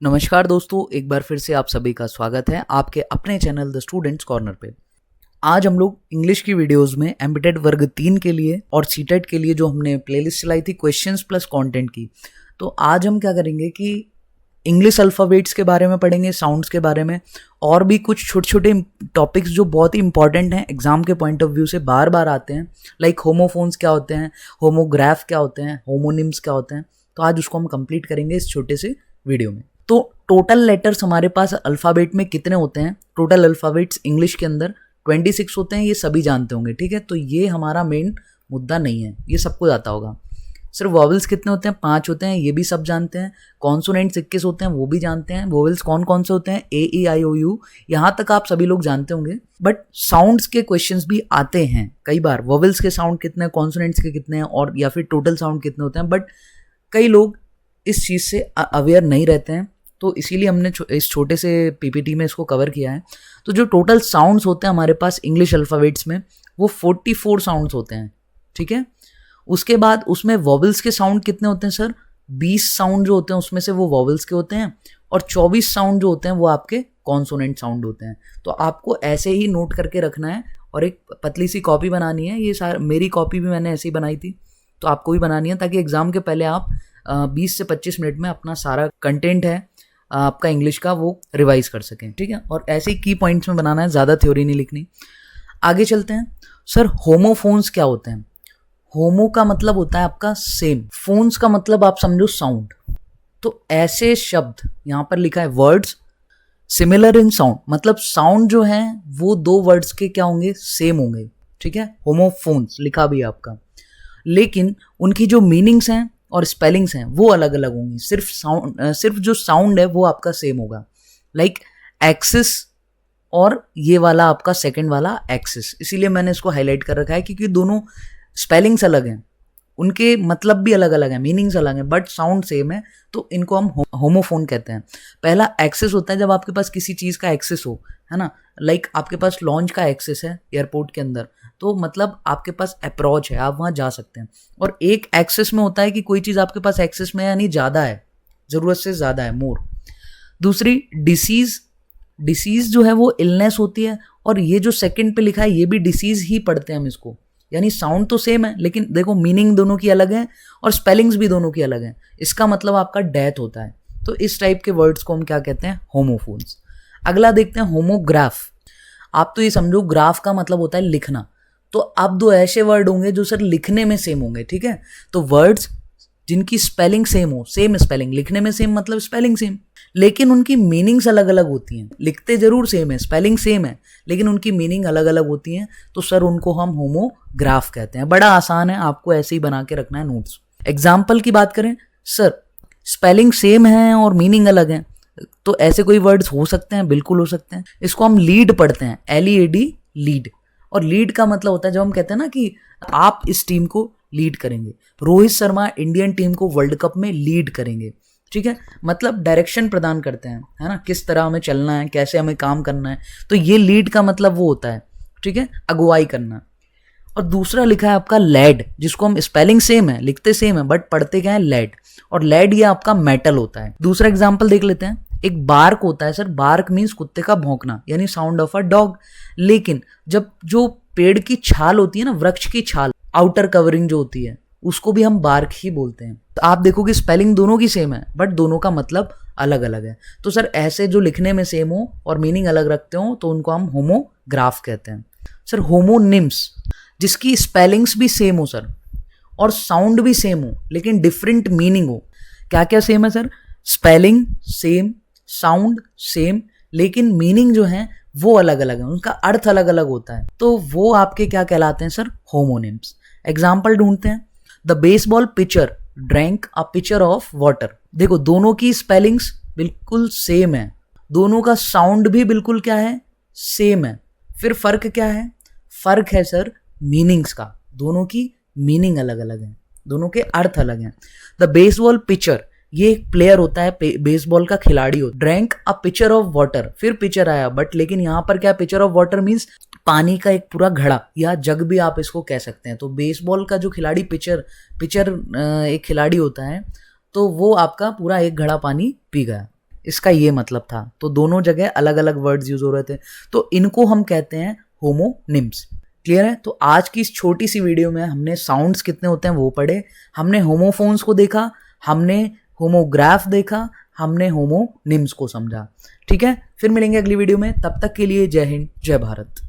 नमस्कार दोस्तों, एक बार फिर से आप सभी का स्वागत है आपके अपने चैनल द स्टूडेंट्स कॉर्नर पे। आज हम लोग इंग्लिश की वीडियोस में एमबीटेड वर्ग 3 के लिए और सीटेट के लिए जो हमने प्लेलिस्ट चलाई थी क्वेश्चंस प्लस कंटेंट की, तो आज हम क्या करेंगे कि इंग्लिश अल्फ़ाबेट्स के बारे में पढ़ेंगे, साउंड्स के बारे में, और भी कुछ छोटे छोटे टॉपिक्स जो बहुत ही इंपॉर्टेंट हैं एग्जाम के पॉइंट ऑफ व्यू से, बार बार आते हैं। लाइक होमोफोन्स क्या होते हैं, होमोग्राफ क्या होते हैं, होमोनिम्स क्या होते हैं। तो आज उसको हम कंप्लीट करेंगे इस छोटे से वीडियो में। तो टोटल लेटर्स हमारे पास अल्फ़ाबेट में कितने होते हैं? टोटल अल्फ़ाबेट्स इंग्लिश के अंदर 26 होते हैं, ये सभी जानते होंगे, ठीक है। तो ये हमारा मेन मुद्दा नहीं है, ये सबको आता होगा। सिर्फ वॉवल्स कितने होते हैं? 5 होते हैं, ये भी सब जानते हैं। कॉन्सोनेंट्स 21 होते हैं, वो भी जानते हैं। वोवेल्स कौन कौन से होते हैं? ए ई आई ओ यू, यहाँ तक आप सभी लोग जानते होंगे। बट साउंड्स के क्वेश्चंस भी आते हैं कई बार, वोवेल्स के साउंड कितने हैं, कॉन्सोनेंट्स के कितने हैं, और या फिर टोटल साउंड कितने होते हैं। बट कई लोग इस चीज़ से अवेयर नहीं रहते हैं, तो इसीलिए हमने इस छोटे से पीपीटी में इसको कवर किया है। तो जो टोटल साउंड्स होते हैं हमारे पास इंग्लिश अल्फ़ाबेट्स में, वो 44 साउंड्स होते हैं, ठीक है। उसके बाद उसमें वॉवल्स के साउंड कितने होते हैं सर? 20 साउंड जो होते हैं उसमें से वो वॉवल्स के होते हैं, और 24 साउंड जो होते हैं वो आपके कॉन्सोनेंट साउंड होते हैं। तो आपको ऐसे ही नोट करके रखना है, और एक पतली सी कॉपी बनानी है। ये सारा, मेरी कॉपी भी मैंने ऐसे ही बनाई थी, तो आपको भी बनानी है, ताकि एग्ज़ाम के पहले आप 20 से 25 मिनट में अपना सारा कंटेंट है आपका इंग्लिश का वो रिवाइज कर सकें, ठीक है। और ऐसे ही की पॉइंट्स में बनाना है, ज़्यादा थ्योरी नहीं लिखनी। आगे चलते हैं। सर होमोफोन्स क्या होते हैं? होमो का मतलब होता है आपका सेम, फोन्स का मतलब आप समझो साउंड। तो ऐसे शब्द यहाँ पर लिखा है, वर्ड्स सिमिलर इन साउंड, मतलब साउंड जो है वो दो वर्ड्स के क्या होंगे? सेम होंगे, ठीक है। होमोफोन्स लिखा भी है आपका, लेकिन उनकी जो मीनिंग्स हैं और स्पेलिंग्स हैं वो अलग अलग होंगी। सिर्फ जो साउंड है वो आपका सेम होगा। लाइक एक्सिस और ये वाला आपका सेकंड वाला एक्सिस, इसीलिए मैंने इसको हाईलाइट कर रखा है, क्योंकि दोनों स्पेलिंग्स अलग हैं, उनके मतलब भी अलग अलग हैं, मीनिंग्स अलग हैं, बट साउंड सेम है, तो इनको हम होमोफोन कहते हैं। पहला एक्सेस होता है जब आपके पास किसी चीज़ का एक्सेस हो, है ना। लाइक आपके पास लॉन्च का एक्सेस है एयरपोर्ट के अंदर, तो मतलब आपके पास अप्रोच है, आप वहाँ जा सकते हैं। और एक एक्सेस में होता है कि कोई चीज़ आपके पास एक्सेस में है, यानी ज़्यादा है, ज़रूरत से ज़्यादा है, मोर। दूसरी डिसीज़ जो है वो इलनेस होती है, और ये जो सेकंड पे लिखा है ये भी डिसीज़ ही पढ़ते हैं हम इसको। यानी साउंड तो सेम है, लेकिन देखो मीनिंग दोनों की अलग है, और स्पेलिंग्स भी दोनों की अलग हैं। इसका मतलब आपका डेथ होता है। तो इस टाइप के वर्ड्स को हम क्या कहते हैं? होमोफोन्स। अगला देखते हैं, होमोग्राफ। आप तो ये समझो, ग्राफ का मतलब होता है लिखना। तो अब दो ऐसे वर्ड होंगे जो सर लिखने में सेम होंगे, ठीक है। तो वर्ड्स जिनकी स्पेलिंग सेम हो, सेम स्पेलिंग, लिखने में सेम मतलब स्पेलिंग सेम, लेकिन उनकी मीनिंग्स अलग अलग होती हैं। लिखते जरूर सेम है, स्पेलिंग सेम है, लेकिन उनकी मीनिंग अलग अलग होती हैं, तो सर उनको हम होमोग्राफ कहते हैं। बड़ा आसान है, आपको ऐसे ही बना के रखना है नोट्स। एग्जाम्पल की बात करें, सर स्पेलिंग सेम है और मीनिंग अलग है, तो ऐसे कोई वर्ड्स हो सकते हैं? बिल्कुल हो सकते हैं। इसको हम लीड पढ़ते हैं, LEAD, लीड। और लीड का मतलब होता है जब हम कहते हैं ना कि आप इस टीम को लीड करेंगे, रोहित शर्मा इंडियन टीम को वर्ल्ड कप में लीड करेंगे, ठीक है। मतलब डायरेक्शन प्रदान करते हैं, है ना, किस तरह हमें चलना है, कैसे हमें काम करना है। तो ये लीड का मतलब वो होता है, ठीक है, अगुवाई करना। और दूसरा लिखा है आपका लेड, जिसको हम स्पेलिंग सेम है, लिखते सेम है, बट पढ़ते क्या है? लेड। और लेड ये आपका मेटल होता है। दूसरा एग्जाम्पल देख लेते हैं। एक बार्क होता है सर, बार्क मीन्स कुत्ते का भौंकना, यानी साउंड ऑफ अ डॉग। लेकिन जब जो पेड़ की छाल होती है ना, वृक्ष की छाल, आउटर कवरिंग जो होती है, उसको भी हम बार्क ही बोलते हैं। तो आप देखोगे स्पेलिंग दोनों की सेम है, बट दोनों का मतलब अलग अलग है। तो सर ऐसे जो लिखने में सेम हो और मीनिंग अलग रखते हो, तो उनको हम होमोग्राफ कहते हैं। सर होमोनिम्स, जिसकी स्पेलिंग्स भी सेम हो सर, और साउंड भी सेम हो, लेकिन डिफरेंट मीनिंग हो। क्या क्या सेम है sir? Spelling same, sound same, लेकिन मीनिंग जो है वो अलग अलग है, उनका अर्थ अलग अलग होता है। तो वो आपके क्या कहलाते हैं सर? होमोनिम्स। एग्जाम्पल ढूंढते हैं। The baseball pitcher drank a pitcher of water. देखो दोनों की स्पेलिंग्स बिल्कुल सेम है, दोनों का साउंड भी बिल्कुल क्या है? सेम है। फिर फर्क क्या है? फर्क है सर मीनिंग्स का, दोनों की मीनिंग अलग अलग है, दोनों के अर्थ अलग हैं। द बेसबॉल पिचर, ये एक प्लेयर होता है, बेसबॉल का खिलाड़ी हो। Drank a pitcher of water, फिर पिचर आया, बट लेकिन यहाँ पर क्या? पिचर ऑफ वाटर मीन्स पानी का एक पूरा घड़ा या जग भी आप इसको कह सकते हैं। तो बेसबॉल का जो खिलाड़ी पिचर एक खिलाड़ी होता है, तो वो आपका पूरा एक घड़ा पानी पी गया। इसका ये मतलब था, तो दोनों जगह अलग अलग वर्ड्स यूज हो रहे थे, तो इनको हम कहते हैं होमोनिम्स। क्लियर है? तो आज की इस छोटी सी वीडियो में हमने साउंड्स कितने होते हैं वो पढ़े, हमने होमोफोन्स को देखा, हमने होमोग्राफ देखा, हमने होमोनिम्स को समझा। ठीक है, फिर मिलेंगे अगली वीडियो में, तब तक के लिए जय हिंद जय भारत।